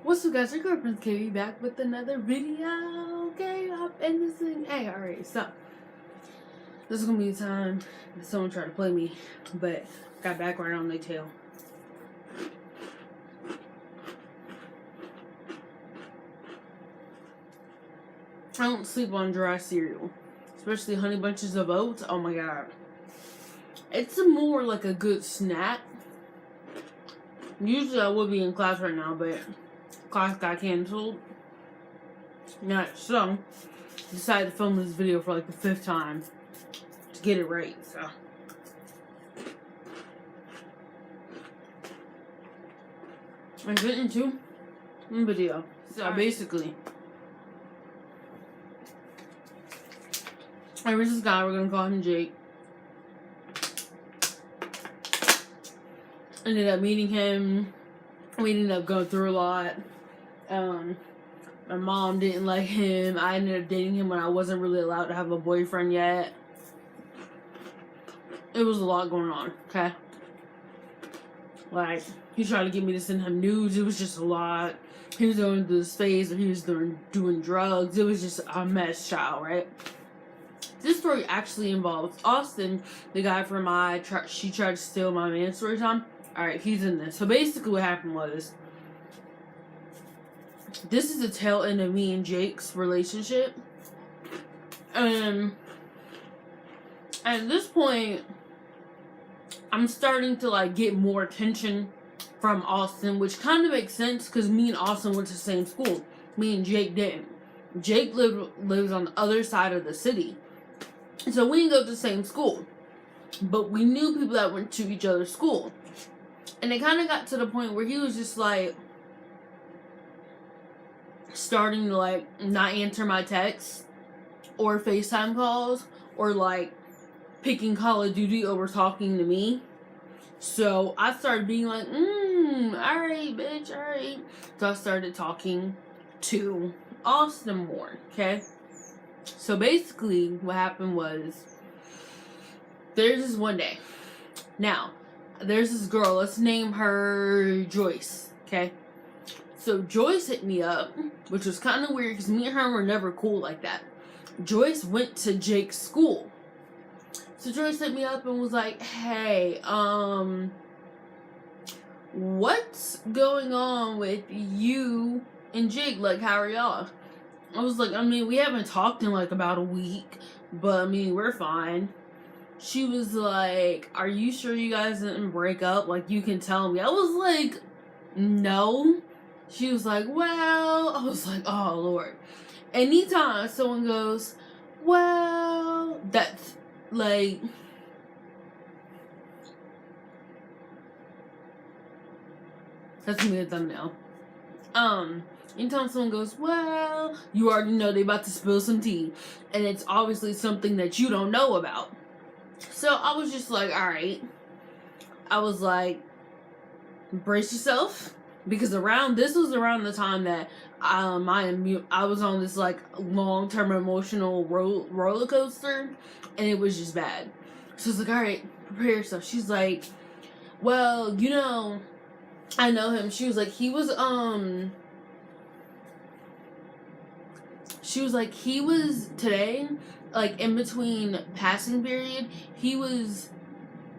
What's up, guys? Your girlfriend's Katie back with another video. Okay, up in this thing. Hey, alright, so this is gonna be the time that someone tried to play me, but got back right on their tail. I don't sleep on dry cereal, especially Honey Bunches of Oats. Oh my god, it's more like a good snack. Usually I would be in class right now, but class got canceled. So decided to film this video for like the 5th time to get it right. So I get into the video. So basically, there was this guy, we're gonna call him Jake. Ended up meeting him. We ended up going through a lot. My mom didn't like him. I ended up dating him when I wasn't really allowed to have a boyfriend yet. It was a lot going on, okay? Like, he tried to get me to send him nudes. It was just a lot. He was going through this phase where he was doing drugs. It was just a mess, child, right? This story actually involves Austin, the guy from she tried to steal my man Storytime. Alright, he's in this. So basically what happened was, this is the tail end of me and Jake's relationship. At this point, I'm starting to like get more attention from Austin, which kind of makes sense because me and Austin went to the same school. Me and Jake didn't. Jake lives on the other side of the city. So we didn't go to the same school. But we knew people that went to each other's school. And it kind of got to the point where he was just like starting to like not answer my texts or FaceTime calls or like picking Call of Duty over talking to me. So I started being like, alright, bitch, alright. So I started talking to Austin more, okay? So basically what happened was, there's this one day. Now, there's this girl, let's name her Joyce, okay? So Joyce hit me up, which was kind of weird because me and her were never cool like that. Joyce went to Jake's school. So Joyce hit me up and was like, hey, what's going on with you and Jake? Like, how are y'all? I was like, I mean, we haven't talked in like about a week, but I mean, we're fine. She was like, are you sure you guys didn't break up? Like, you can tell me. I was like, no. She was like, well, I was like, oh, Lord. Anytime someone goes, well, that's like, that's gonna be a thumbnail. Anytime someone goes, well, you already know they about to spill some tea. And it's obviously something that you don't know about. So I was just like, alright. I was like, brace yourself. Because this was around the time that I was on this like long-term emotional roller coaster. And it was just bad. So I was like, alright, prepare yourself. She's like, well, you know, I know him. She was like, he was today, like in between passing period, he was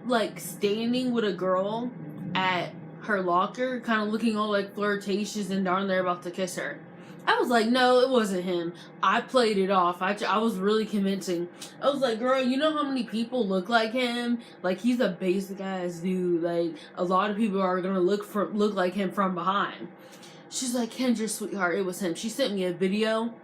like standing with a girl at her locker, kind of looking all like flirtatious and darn they're about to kiss her. I was like, no, it wasn't him. I played it off. I was really convincing. I was like, girl, you know how many people look like him? Like, he's a basic ass dude. Like, a lot of people are gonna look like him from behind. She's like, Kendra, sweetheart, it was him. She sent me a video.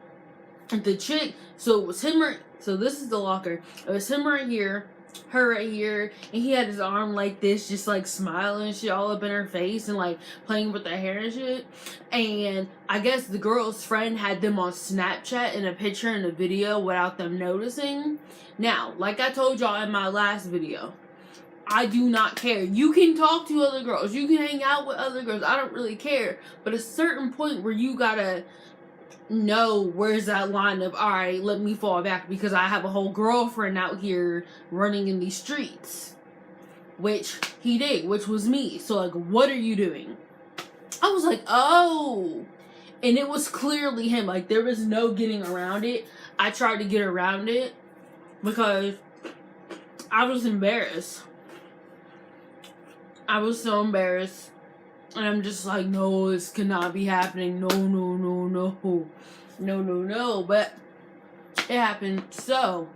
The chick, so it was him so this is the locker. It was him right here, her right here, and he had his arm like this, just like smiling and shit all up in her face and like playing with the hair and shit. And I guess the girl's friend had them on Snapchat in a picture and a video without them noticing. Now, like I told y'all in my last video, I do not care. You can talk to other girls, you can hang out with other girls, I don't really care. But a certain point where you gotta know where's that line of, all right, let me fall back because I have a whole girlfriend out here running in these streets. Which he did, which was me. So, like, what are you doing? I was like, oh. And it was clearly him. Like, there was no getting around it. I tried to get around it because I was embarrassed. I was so embarrassed. And I'm just like, no, this cannot be happening. No, no, no, no. No, no, no. But it happened. So,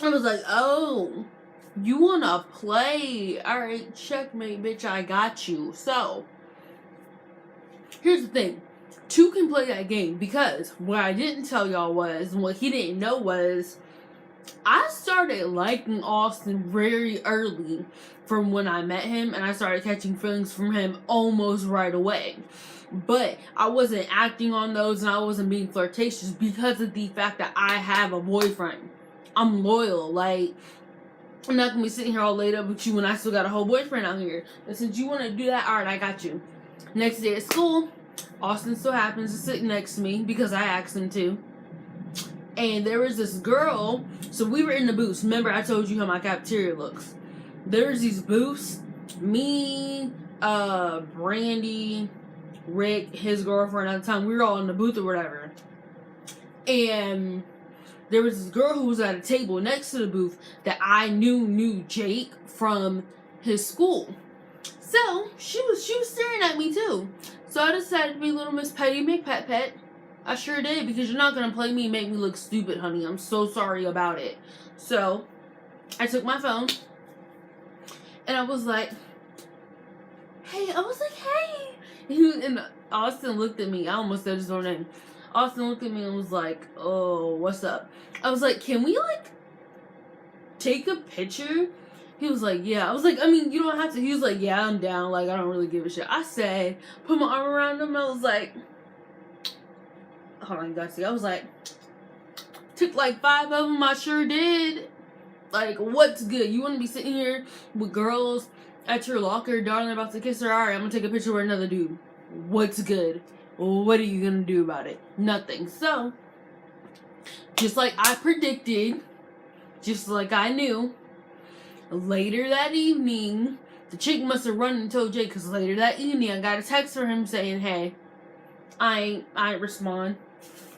I was like, oh, you want to play? Alright, checkmate, bitch, I got you. So, here's the thing. Two can play that game because what I didn't tell y'all was, and what he didn't know was, I started liking Austin very early from when I met him, and I started catching feelings from him almost right away. But I wasn't acting on those, and I wasn't being flirtatious because of the fact that I have a boyfriend. I'm loyal. Like, I'm not gonna be sitting here all laid up with you when I still got a whole boyfriend out here. But since you want to do that, alright, I got you. Next day at school, Austin still happens to sit next to me because I asked him to. And there was this girl, so we were in the booths. Remember, I told you how my cafeteria looks. There was these booths. Me, Brandy, Rick, his girlfriend at the time, we were all in the booth or whatever. And there was this girl who was at a table next to the booth that I knew Jake from his school. So, she was staring at me too. So I decided to be little Miss Petty McPet. I sure did, because you're not going to play me and make me look stupid, honey. I'm so sorry about it. So, I took my phone, and I was like, hey. And Austin looked at me. I almost said his own name. Austin looked at me and was like, oh, what's up? I was like, can we, like, take a picture? He was like, yeah. I was like, I mean, you don't have to. He was like, yeah, I'm down. Like, I don't really give a shit. I said, put my arm around him. I was like, hold on, you guys see. I was like, took like 5 of them. I sure did. Like, what's good? You want to be sitting here with girls at your locker, darling, about to kiss her? Alright, I'm going to take a picture with another dude. What's good? What are you going to do about it? Nothing. So, just like I predicted, just like I knew, later that evening, the chick must have run and told Jake, because later that evening, I got a text from him saying, hey, I ain't respond.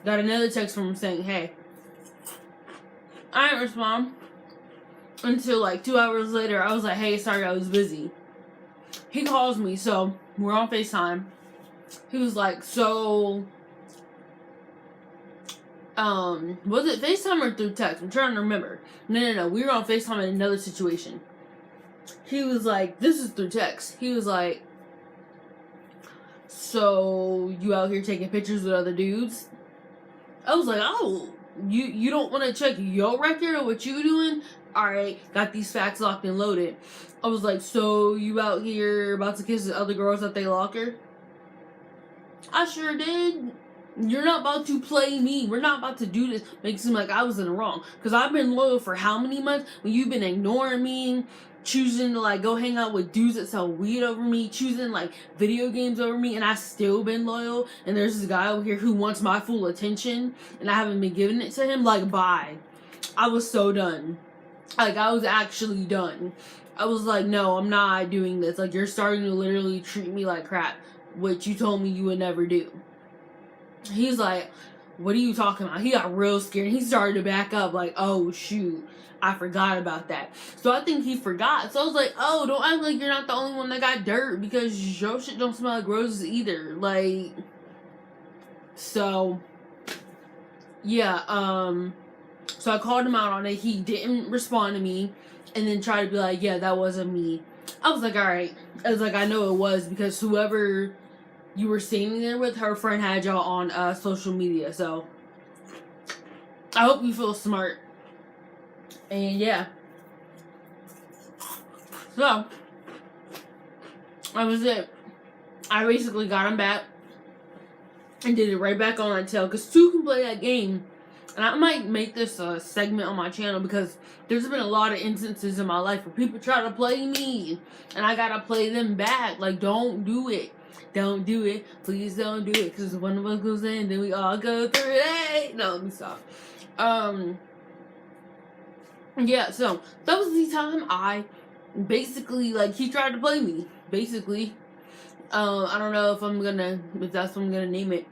Got another text from him saying, hey, I ain't respond. Until like 2 hours later, I was like, hey, sorry, I was busy. He calls me, so we're on FaceTime. He was like, so, was it FaceTime or through text? I'm trying to remember. No. We were on FaceTime in another situation. He was like, this is through text. He was like, so, you out here taking pictures with other dudes? I was like, oh, you don't want to check your record or what you doing? Alright, got these facts locked and loaded. I was like, so, you out here about to kiss the other girls at their locker? I sure did. You're not about to play me. We're not about to do this. Make it seem like I was in the wrong. Because I've been loyal for how many months? When you've been ignoring me, choosing to like go hang out with dudes that sell weed over me, choosing like video games over me, and I still been loyal. And there's this guy over here who wants my full attention, and I haven't been giving it to him. Like, bye. I was so done. Like, I was actually done. I was like, no, I'm not doing this. Like, you're starting to literally treat me like crap, which you told me you would never do. He's like, what are you talking about? He got real scared. He started to back up like, oh, shoot. I forgot about that. So I think he forgot. So I was like, oh, don't act like you're not the only one that got dirt, because your shit don't smell like roses either. Like, so, yeah, so I called him out on it. He didn't respond to me, and then tried to be like, yeah, that wasn't me. I was like, alright. I was like, I know it was, because whoever you were standing there with, her friend had y'all on social media. So I hope you feel smart. And yeah, so that was it. I basically got him back and did it right back on my tail, because two can play that game. And I might make this a segment on my channel, because there's been a lot of instances in my life where people try to play me and I gotta play them back. Like, don't do it. Don't do it. Please don't do it. Because one of us goes in, then we all go through it. No, let me stop. Yeah, so that was the time I basically, like, he tried to play me. Basically. I don't know if that's what I'm gonna name it.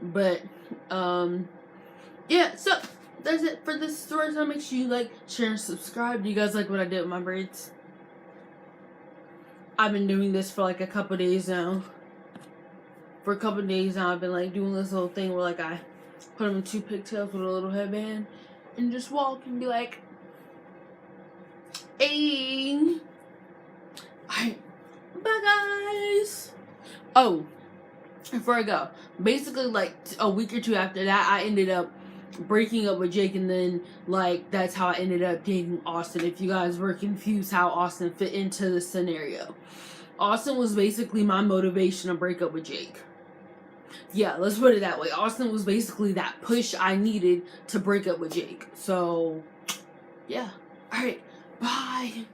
But, yeah, so that's it for this story. So make sure you like, share, and subscribe. Do you guys like what I did with my braids? I've been doing this for like a couple days now. For a couple days now, I've been like doing this little thing where like I put them in 2 pigtails with a little headband and just walk and be like, hey. Alright, bye guys. Oh, before I go, basically like a week or 2 after that, I ended up breaking up with Jake, and then like that's how I ended up dating Austin. If you guys were confused how Austin fit into the scenario, Austin was basically my motivation to break up with Jake. Yeah, let's put it that way. Austin was basically that push I needed to break up with Jake. So, yeah. Alright, bye.